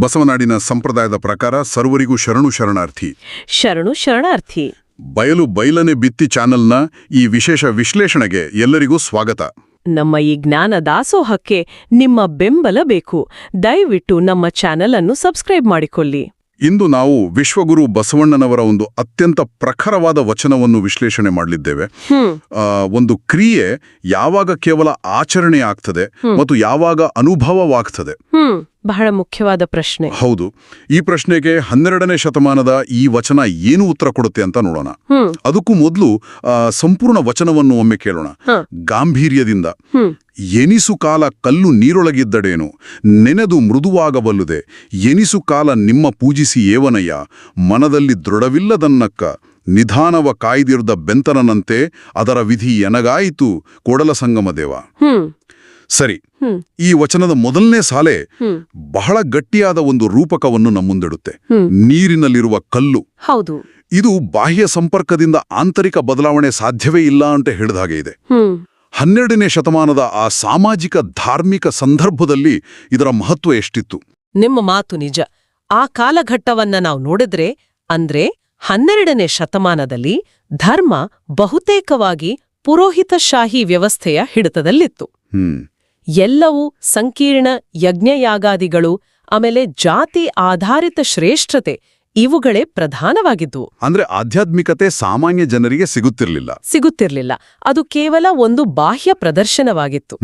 ಬಸವನಾಡಿನ ಸಂಪ್ರದಾಯದ ಪ್ರಕಾರ ಸರ್ವರಿಗೂ ಶರಣು ಶರಣಾರ್ಥಿ. ಶರಣು ಶರಣಾರ್ಥಿ. ಬಯಲು ಬೈಲನೆ ಬಿತ್ತಿ ಚಾನೆಲ್ನ ಈ ವಿಶೇಷ ವಿಶ್ಲೇಷಣೆಗೆ ಎಲ್ಲರಿಗೂ ಸ್ವಾಗತ. ನಮ್ಮ ಈ ಜ್ಞಾನ ದಾಸೋಹಕ್ಕೆ ನಿಮ್ಮ ಬೆಂಬಲ ಬೇಕು. ದಯವಿಟ್ಟು ನಮ್ಮ ಚಾನೆಲ್ ಅನ್ನು ಸಬ್ಸ್ಕ್ರೈಬ್ ಮಾಡಿಕೊಳ್ಳಿ. ಇಂದು ನಾವು ವಿಶ್ವಗುರು ಬಸವಣ್ಣನವರ ಒಂದು ಅತ್ಯಂತ ಪ್ರಖರವಾದ ವಚನವನ್ನು ವಿಶ್ಲೇಷಣೆ ಮಾಡಲಿದ್ದೇವೆ. ಒಂದು ಕ್ರಿಯೆ ಯಾವಾಗ ಕೇವಲ ಆಚರಣೆ ಆಗ್ತದೆ ಮತ್ತು ಯಾವಾಗ ಅನುಭವವಾಗ್ತದೆ. ಬಹಳ ಮುಖ್ಯವಾದ ಪ್ರಶ್ನೆ. ಹೌದು. ಈ ಪ್ರಶ್ನೆಗೆ 12ನೇ ಶತಮಾನದ ಈ ವಚನ ಏನು ಉತ್ತರ ಕೊಡುತ್ತೆ ಅಂತ ನೋಡೋಣ. ಅದಕ್ಕೂ ಮೊದಲು ಸಂಪೂರ್ಣ ವಚನವನ್ನು ಒಮ್ಮೆ ಕೇಳೋಣ ಗಾಂಭೀರ್ಯದಿಂದ. ಎನಿಸು ಕಾಲ ಕಲ್ಲು ನೀರೊಳಗಿದ್ದಡೇನು, ನೆನೆದು ಮೃದುವಾಗಬಲ್ಲುದೆ. ಎನಿಸು ಕಾಲ ನಿಮ್ಮ ಪೂಜಿಸಿ ಏವನಯ್ಯ, ಮನದಲ್ಲಿ ದೃಢವಿಲ್ಲದನ್ನಕ್ಕ. ನಿಧಾನವ ಕಾಯ್ದಿರ್ದ ಬೆಂತನಂತೆ, ಅದರ ವಿಧಿ ಎನಗಾಯಿತು ಕೊಡಲ ಸಂಗಮ ದೇವ. ಸರಿ, ಈ ವಚನದ ಮೊದಲನೇ ಸಾಲೆ ಬಹಳ ಗಟ್ಟಿಯಾದ ಒಂದು ರೂಪಕವನ್ನು ನಮ್ಮುಂದಿಡುತ್ತೆ. ನೀರಿನಲ್ಲಿರುವ ಕಲ್ಲು. ಹೌದು. ಇದು ಬಾಹ್ಯ ಸಂಪರ್ಕದಿಂದ ಆಂತರಿಕ ಬದಲಾವಣೆ ಸಾಧ್ಯವೇ ಇಲ್ಲ ಅಂತ ಹೇಳಿದ ಹಾಗೆ ಇದೆ. 12ನೇ ಶತಮಾನದ ಆ ಸಾಮಾಜಿಕ ಧಾರ್ಮಿಕ ಸಂದರ್ಭದಲ್ಲಿ ಇದರ ಮಹತ್ವ ಎಷ್ಟಿತ್ತು. ನಿಮ್ಮ ಮಾತು ನಿಜ. ಆ ಕಾಲಘಟ್ಟವನ್ನ ನಾವು ನೋಡಿದ್ರೆ, ಅಂದ್ರೆ 12ನೇ ಶತಮಾನದಲ್ಲಿ ಧರ್ಮ ಬಹುತೇಕವಾಗಿ ಪುರೋಹಿತಶಾಹಿ ವ್ಯವಸ್ಥೆಯ ಹಿಡಿತದಲ್ಲಿತ್ತು. ಎಲ್ಲವೂ ಸಂಕೀರ್ಣ ಯಜ್ಞಯಾಗಾದಿಗಳು, ಆಮೇಲೆ ಜಾತಿ ಆಧಾರಿತ ಶ್ರೇಷ್ಠತೆ, ಇವುಗಳೇ ಪ್ರಧಾನವಾಗಿದ್ವು. ಅಂದ್ರೆ ಆಧ್ಯಾತ್ಮಿಕತೆ ಸಾಮಾನ್ಯ ಜನರಿಗೆ ಸಿಗುತ್ತಿರ್ಲಿಲ್ಲ. ಅದು ಕೇವಲ ಒಂದು ಬಾಹ್ಯ ಪ್ರದರ್ಶನವಾಗಿತ್ತು.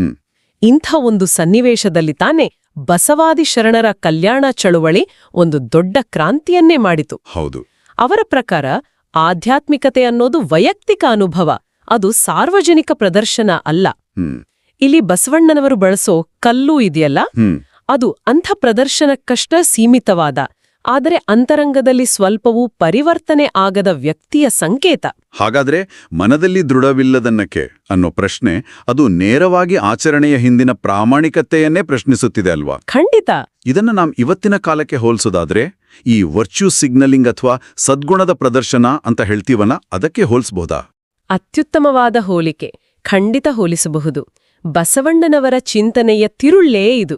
ಇಂಥ ಒಂದು ಸನ್ನಿವೇಶದಲ್ಲಿ ತಾನೇ ಬಸವಾದಿ ಶರಣರ ಕಲ್ಯಾಣ ಚಳುವಳಿ ಒಂದು ದೊಡ್ಡ ಕ್ರಾಂತಿಯನ್ನೇ ಮಾಡಿತು. ಹೌದು. ಅವರ ಪ್ರಕಾರ ಆಧ್ಯಾತ್ಮಿಕತೆ ಅನ್ನೋದು ವೈಯಕ್ತಿಕ ಅನುಭವ, ಅದು ಸಾರ್ವಜನಿಕ ಪ್ರದರ್ಶನ ಅಲ್ಲ. ಇಲ್ಲಿ ಬಸವಣ್ಣನವರು ಬಳಸೋ ಕಲ್ಲು ಇದೆಯಲ್ಲ, ಅದು ಅಂಥ ಪ್ರದರ್ಶನಕ್ಕಷ್ಟ ಸೀಮಿತವಾದ, ಆದರೆ ಅಂತರಂಗದಲ್ಲಿ ಸ್ವಲ್ಪವೂ ಪರಿವರ್ತನೆ ಆಗದ ವ್ಯಕ್ತಿಯ ಸಂಕೇತ. ಹಾಗಾದ್ರೆ ಮನದಲ್ಲಿ ದೃಢವಿಲ್ಲದನ್ನಕ್ಕೆ ಅನ್ನೋ ಪ್ರಶ್ನೆ ಅದು ನೇರವಾಗಿ ಆಚರಣೆಯ ಹಿಂದಿನ ಪ್ರಾಮಾಣಿಕತೆಯನ್ನೇ ಪ್ರಶ್ನಿಸುತ್ತಿದೆ ಅಲ್ವಾ? ಖಂಡಿತ. ಇದನ್ನ ನಾವು ಇವತ್ತಿನ ಕಾಲಕ್ಕೆ ಹೋಲಿಸೋದಾದ್ರೆ ಈ ವರ್ಚ್ಯೂ ಸಿಗ್ನಲಿಂಗ್ ಅಥವಾ ಸದ್ಗುಣದ ಪ್ರದರ್ಶನ ಅಂತ ಹೇಳ್ತೀವಲ್ಲ, ಅದಕ್ಕೆ ಹೋಲಿಸಬಹುದಾ? ಅತ್ಯುತ್ತಮವಾದ ಹೋಲಿಕೆ. ಖಂಡಿತ ಹೋಲಿಸಬಹುದು. ಬಸವಣ್ಣನವರ ಚಿಂತನೆಯ ತಿರುಳ್ಳೇ ಇದು.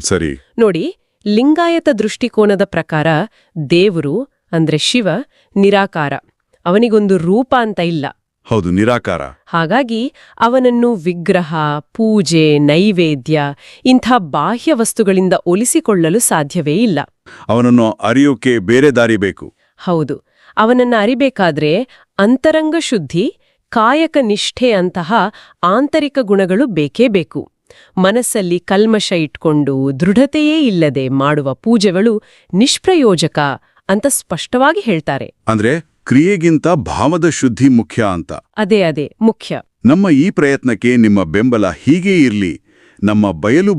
ಸರಿ. ನೋಡಿ, ಲಿಂಗಾಯತ ದೃಷ್ಟಿಕೋನದ ಪ್ರಕಾರ ದೇವರು ಅಂದ್ರೆ ಶಿವ ನಿರಾಕಾರ, ಅವನಿಗೊಂದು ರೂಪ ಅಂತ ಇಲ್ಲ. ಹೌದು, ನಿರಾಕಾರ. ಹಾಗಾಗಿ ಅವನನ್ನು ವಿಗ್ರಹ, ಪೂಜೆ, ನೈವೇದ್ಯ ಇಂಥ ಬಾಹ್ಯ ವಸ್ತುಗಳಿಂದ ಒಲಿಸಿಕೊಳ್ಳಲು ಸಾಧ್ಯವೇ ಇಲ್ಲ. ಅವನನ್ನು ಅರಿಯೋಕೆ ಬೇರೆ ದಾರಿ ಬೇಕು. ಹೌದು. ಅವನನ್ನ ಅರಿಬೇಕಾದ್ರೆ ಅಂತರಂಗ ಶುದ್ಧಿ, ಕಾಯಕ ನಿಷ್ಠೆ ಅಂತಹ ಆಂತರಿಕ ಗುಣಗಳು ಬೇಕೇ ಬೇಕು. ಮನಸ್ಸಲ್ಲಿ ಕಲ್ಮಶ ಇಟ್ಕೊಂಡು ದೃಢತೆಯೇ ಇಲ್ಲದೆ ಮಾಡುವ ಪೂಜೆಗಳು ನಿಷ್ಪ್ರಯೋಜಕ ಅಂತ ಸ್ಪಷ್ಟವಾಗಿ ಹೇಳ್ತಾರೆ. ಅಂದ್ರೆ ಕ್ರಿಯೆಗಿಂತ ಭಾವದ ಶುದ್ಧಿ ಮುಖ್ಯ ಅಂತ. ಅದೇ ಮುಖ್ಯ. ನಮ್ಮ ಈ ಪ್ರಯತ್ನಕ್ಕೆ ನಿಮ್ಮ ಬೆಂಬಲ ಹೀಗೇ ಇರ್ಲಿ. ನಮ್ಮ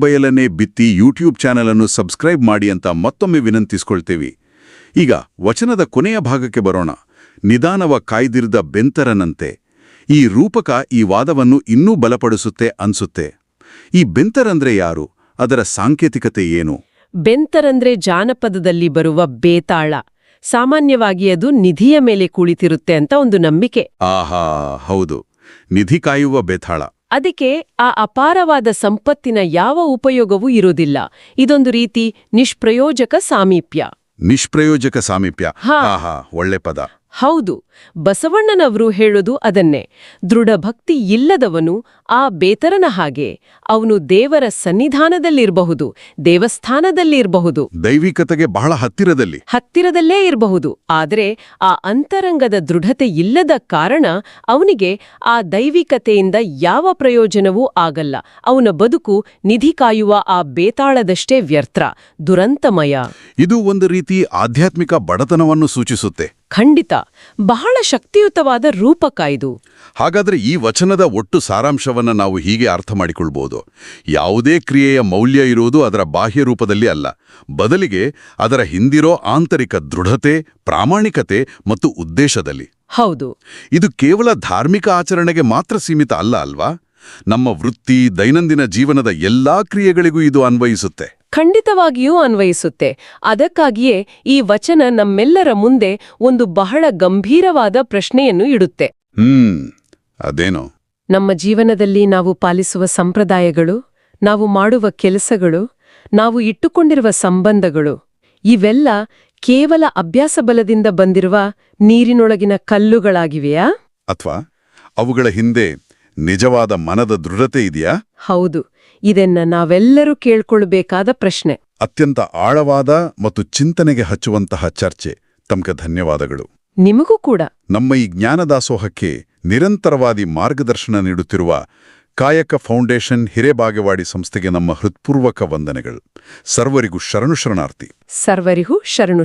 ಬಯಲನೆ ಬಿತ್ತಿ ಯೂಟ್ಯೂಬ್ ಚಾನೆಲ್ ಅನ್ನು ಸಬ್ಸ್ಕ್ರೈಬ್ ಮಾಡಿ ಅಂತ ಮತ್ತೊಮ್ಮೆ ವಿನಂತಿಸ್ಕೊಳ್ತೇವೆ. ಈಗ ವಚನದ ಕೊನೆಯ ಭಾಗಕ್ಕೆ ಬರೋಣ. ನಿಧಾನವ ಕಾಯ್ದಿರ್ದ ಬೆಂತರನಂತೆ. ಈ ರೂಪಕ ಈ ವಾದವನ್ನು ಇನ್ನೂ ಬಲಪಡಿಸುತ್ತೆ ಅನ್ಸುತ್ತೆ. ಈ ಬೆಂತರಂದ್ರೆ ಯಾರು? ಅದರ ಸಾಂಕೇತಿಕತೆ ಏನು? ಬೆಂತರಂದ್ರೆ ಜಾನಪದದಲ್ಲಿ ಬರುವ ಬೇತಾಳ. ಸಾಮಾನ್ಯವಾಗಿ ಅದು ನಿಧಿಯ ಮೇಲೆ ಕುಳಿತಿರುತ್ತೆ ಅಂತ ಒಂದು ನಂಬಿಕೆ. ಆಹಾ, ಹೌದು, ನಿಧಿ ಕಾಯುವ ಬೇತಾಳ. ಅದಕ್ಕೆ ಆ ಅಪಾರವಾದ ಸಂಪತ್ತಿನ ಯಾವ ಉಪಯೋಗವೂ ಇರೋದಿಲ್ಲ. ಇದೊಂದು ರೀತಿ ನಿಷ್ಪ್ರಯೋಜಕ ಸಾಮೀಪ್ಯ. ನಿಷ್ಪ್ರಯೋಜಕ ಸಾಮೀಪ್ಯ. ಆಹಾ, ಒಳ್ಳೆ ಪದ. ಹೌದು. ಬಸವಣ್ಣನವರು ಹೇಳೋದು ಅದನ್ನೇ. ದೃಢಭಕ್ತಿ ಇಲ್ಲದವನು ಆ ಬೇತರನ ಹಾಗೆ. ಅವನು ದೇವರ ಸನ್ನಿಧಾನದಲ್ಲಿರಬಹುದು, ದೇವಸ್ಥಾನದಲ್ಲಿರಬಹುದು, ದೈವಿಕತೆಗೆ ಬಹಳ ಹತ್ತಿರದಲ್ಲೇ ಇರಬಹುದು. ಆದರೆ ಆ ಅಂತರಂಗದ ದೃಢತೆ ಇಲ್ಲದ ಕಾರಣ ಅವನಿಗೆ ಆ ದೈವಿಕತೆಯಿಂದ ಯಾವ ಪ್ರಯೋಜನವೂ ಆಗಲ್ಲ. ಅವನ ಬದುಕು ನಿಧಿ ಕಾಯುವ ಆ ಬೇತಾಳದಷ್ಟೇ ವ್ಯರ್ಥ, ದುರಂತಮಯ. ಇದು ಒಂದು ರೀತಿ ಆಧ್ಯಾತ್ಮಿಕ ಬಡತನವನ್ನು ಸೂಚಿಸುತ್ತೆ. ಖಂಡಿತ. ಬಹಳ ಶಕ್ತಿಯುತವಾದ ರೂಪಕ ಇದು. ಹಾಗಾದ್ರೆ ಈ ವಚನದ ಒಟ್ಟು ಸಾರಾಂಶವನ್ನ ನಾವು ಹೀಗೆ ಅರ್ಥ ಮಾಡಿಕೊಳ್ಬಹುದು. ಯಾವುದೇ ಕ್ರಿಯೆಯ ಮೌಲ್ಯ ಇರುವುದು ಅದರ ಬಾಹ್ಯ ರೂಪದಲ್ಲಿ ಅಲ್ಲ, ಬದಲಿಗೆ ಅದರ ಹಿಂದಿರೋ ಆಂತರಿಕ ದೃಢತೆ, ಪ್ರಾಮಾಣಿಕತೆ ಮತ್ತು ಉದ್ದೇಶದಲ್ಲಿ. ಹೌದು. ಇದು ಕೇವಲ ಧಾರ್ಮಿಕ ಆಚರಣೆಗೆ ಮಾತ್ರ ಸೀಮಿತ ಅಲ್ಲ ಅಲ್ವಾ? ನಮ್ಮ ವೃತ್ತಿ, ದೈನಂದಿನ ಜೀವನದ ಎಲ್ಲಾ ಕ್ರಿಯೆಗಳಿಗೂ ಇದು ಅನ್ವಯಿಸುತ್ತೆ. ಖಂಡಿತವಾಗಿಯೂ ಅನ್ವಯಿಸುತ್ತೆ. ಅದಕ್ಕಾಗಿಯೇ ಈ ವಚನ ನಮ್ಮೆಲ್ಲರ ಮುಂದೆ ಒಂದು ಬಹಳ ಗಂಭೀರವಾದ ಪ್ರಶ್ನೆಯನ್ನು ಇಡುತ್ತೆ. ಅದೇನೋ? ನಮ್ಮ ಜೀವನದಲ್ಲಿ ನಾವು ಪಾಲಿಸುವ ಸಂಪ್ರದಾಯಗಳು, ನಾವು ಮಾಡುವ ಕೆಲಸಗಳು, ನಾವು ಇಟ್ಟುಕೊಂಡಿರುವ ಸಂಬಂಧಗಳು, ಇವೆಲ್ಲ ಕೇವಲ ಅಭ್ಯಾಸ ಬಲದಿಂದ ಬಂದಿರುವ ನೀರಿನೊಳಗಿನ ಕಲ್ಲುಗಳಾಗಿವೆಯಾ? ಅಥವಾ ಅವುಗಳ ಹಿಂದೆ ನಿಜವಾದ ಮನದ ದೃಢತೆ ಇದೆಯಾ? ಹೌದು, ಇದನ್ನ ನಾವೆಲ್ಲರೂ ಕೇಳ್ಕೊಳ್ಬೇಕಾದ ಪ್ರಶ್ನೆ. ಅತ್ಯಂತ ಆಳವಾದ ಮತ್ತು ಚಿಂತನೆಗೆ ಹಚ್ಚುವಂತಹ ಚರ್ಚೆ. ತಮಗೆ ಧನ್ಯವಾದಗಳು. ನಿಮಗೂ ಕೂಡ. ನಮ್ಮ ಈ ಜ್ಞಾನದಾಸೋಹಕ್ಕೆ ನಿರಂತರವಾದಿ ಮಾರ್ಗದರ್ಶನ ನೀಡುತ್ತಿರುವ ಕಾಯಕ ಫೌಂಡೇಶನ್ ಹಿರೇಬಾಗೇವಾಡಿ ಸಂಸ್ಥೆಗೆ ನಮ್ಮ ಹೃತ್ಪೂರ್ವಕ ವಂದನೆಗಳು. ಸರ್ವರಿಗೂ ಶರಣು ಶರಣಾರ್ಥಿ. ಸರ್ವರಿಗೂ ಶರಣು